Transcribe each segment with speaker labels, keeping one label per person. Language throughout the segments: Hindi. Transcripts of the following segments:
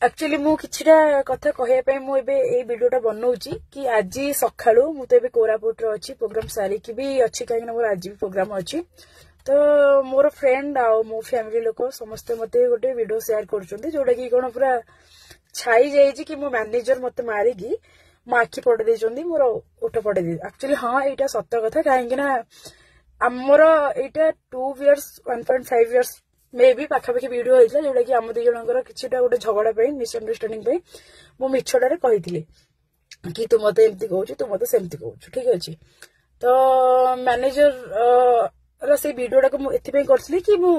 Speaker 1: एक्चुअली मु किछिटा कथा कहया पे मु एबे ए वीडियोटा बनाउची कि आज सखाळू मु तो एबे कोरापुट रो अछि प्रोग्राम सारी कि भी अछि काहे मोर आज भी प्रोग्राम अछि तो मोर फ्रेंड आ मो फैमिली लोक समस्त मते गोटे वीडियो शेयर करछन्ती जोडा कि कोन पूरा छाई जाई छी कि मो मैनेजर मते मारी की मो आखि पड़ देछन्ती मोर ओठ पड़ दे एक्चुअली हां एटा सत्य कथा काहे कि ना हमर एटा 2 इयर्स 1.5 इयर्स मे भी पाखापाखि वीडियो होइला जोडा कि हम दुई जनकर किछिटा गोटे झगड़ा पे मिसअंडरस्टैंडिंग पे मो मिछडारे कहिथिले कि तू मते एमती कहउछु तू मते सेमती कहउछु ठीक अछि तो मैनेजर रा से वीडियोटा को मु एथि पे करथली कि मु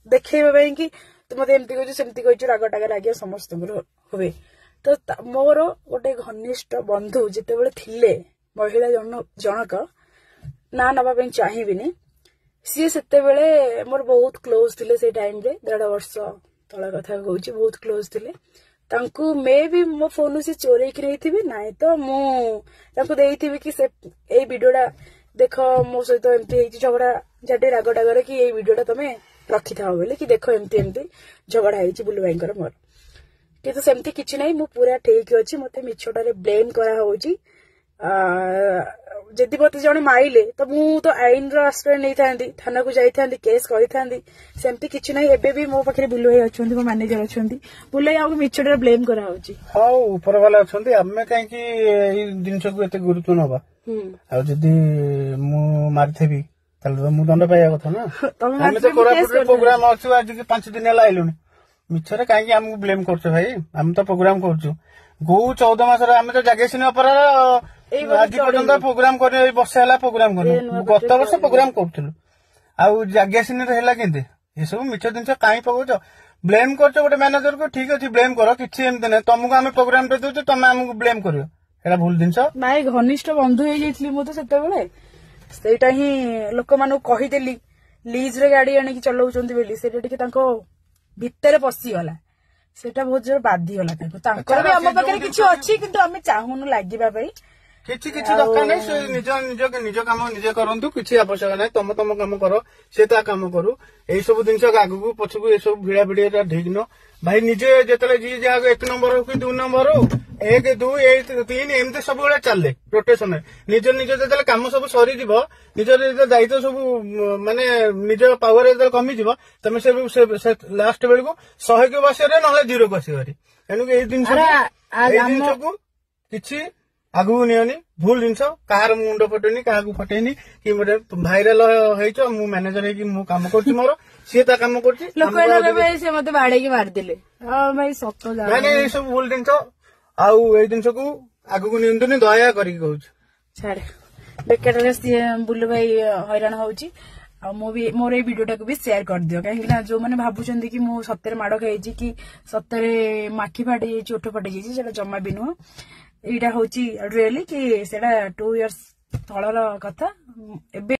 Speaker 1: देखेबा पई कि तू मते एमती कहउछु सेमती कहउछु रागटागा रागिया समस्त होबे तो मोर गोटे घनिष्ठ बंधु जेते बेले थिले महिला जनक ना नबा पे चाहिबिनी सी सेते बेले मोर बहुत क्लोज थिले से टाइम रे 1.5 वर्ष तळा कथा कहउची बहुत क्लोज थिले तांकू मे भी मो फोन से चोरी कि रहिथिबी नाइ तो मु तांकू देइथिबी कि से ए वीडियोटा देखो मो सहित एमती हेची झगड़ा जाटे रागटागर कि ए वीडियोटा तमे रखि थाओ बोले कि देखो एमती एमती झगड़ा हेची बुलु भाईकर मोर किंतु सेमती किछि नै मु पूरा ठीक अछि मते मिछटारे ब्लेम करा होउची जदि मते जणे माइले तो मु तो आईन रो आश्रय नै थांदी थाना को जाई थांदी केस करि थांदी सेमती किछि नै एबे भी मो पखरे बुलु भाई अछंती मो मैनेजर अछंती बुलु भाई मिछटारे ब्लेम करा होउची
Speaker 2: हां ऊपर वाला अछंती हमें काहे कि ए दिनस को एते गुरुत्व नबा आ जदि मु मारथेबी ताले मु दंड पाया कथा ना हमें तो कोरापुट प्रोग्राम अछि आज के 5 दिन ला आइलुनी मिछरे काहे कि हमहु ब्लेम करछो भाई हम तो प्रोग्राम करछु गो 14 मास रे हमें तो जागेसिन अपर आज पर्यंत प्रोग्राम करे वर्ष हला प्रोग्राम करे गत वर्ष प्रोग्राम करथलु आ जागेसिन रे हला केंते ए सब मिछ दिनस काई पगोछ ब्लेम करछो गोटे मैनेजर को ठीक अछि ब्लेम करो किछि एमते नै तुमको हम प्रोग्राम पे दोछ तुम हमको ब्लेम करियो एला भूल दिनस
Speaker 1: नाइ घनिष्ठ बंधु हे जेतली मो तो सेते बेले सेटा ही लोक मानु कहि देली लीज रे गाड़ी आनी कि चलाउचंती बेली सेटा टिके तांको भितरे पसी गला सेटा बहुत जोर बाधी गला तांको भी हम पकरे किछि अछि किंतु हम चाहुनु लागिबा पई
Speaker 2: किछि दरकार नै से निज काम निजे करंतु किछि आवश्यक नै तम काम करो से ता काम करू एई सब दिनस आगु पछकु ए सब भिड़ा भिड़िया ठीक न भाई निजे जेतले जी जा 1 नंबर हो कि 2 नंबर हो 1 2 1 3 एमते सब बेले चले रोटेशन निज जेतले काम सब सरी दिबो निज दायित्व सब माने निज पावर जेतले कमी दिबो तमे से लास्ट बेल को 100 के बसिरे नले 0 को बसिरे एनु ए दिन को किछि आगु नियनी भूल जिनस कार मुंड फटेनी काहा फटेनी कि मोरे भाइराल हेइचो मु मैनेजर हे कि मु काम करछि मोर से ता काम करछि
Speaker 1: लोक एना बे से मते बाडे की मार दिले हां भाई सत्तो जा
Speaker 2: नै ए सब भूल जिनस आउ ए जिनस को आगु नियंतुनी दया करी कहउछ
Speaker 1: छाड़े बेकेटरे बुल्लु भाई हैरान होउची आ मो भी मोर ए वीडियोटा को भी शेयर कर दियो काहे कि जो माने भाबुचंदी कि मो सत्तर माडो खाइची कि सत्तरे माखी फाटी जाइची ओठ फाटी जाइची सेटा जम्मा बिनु एटा होची रियली कि सेटा 2 इयर्स तळर कथा एबे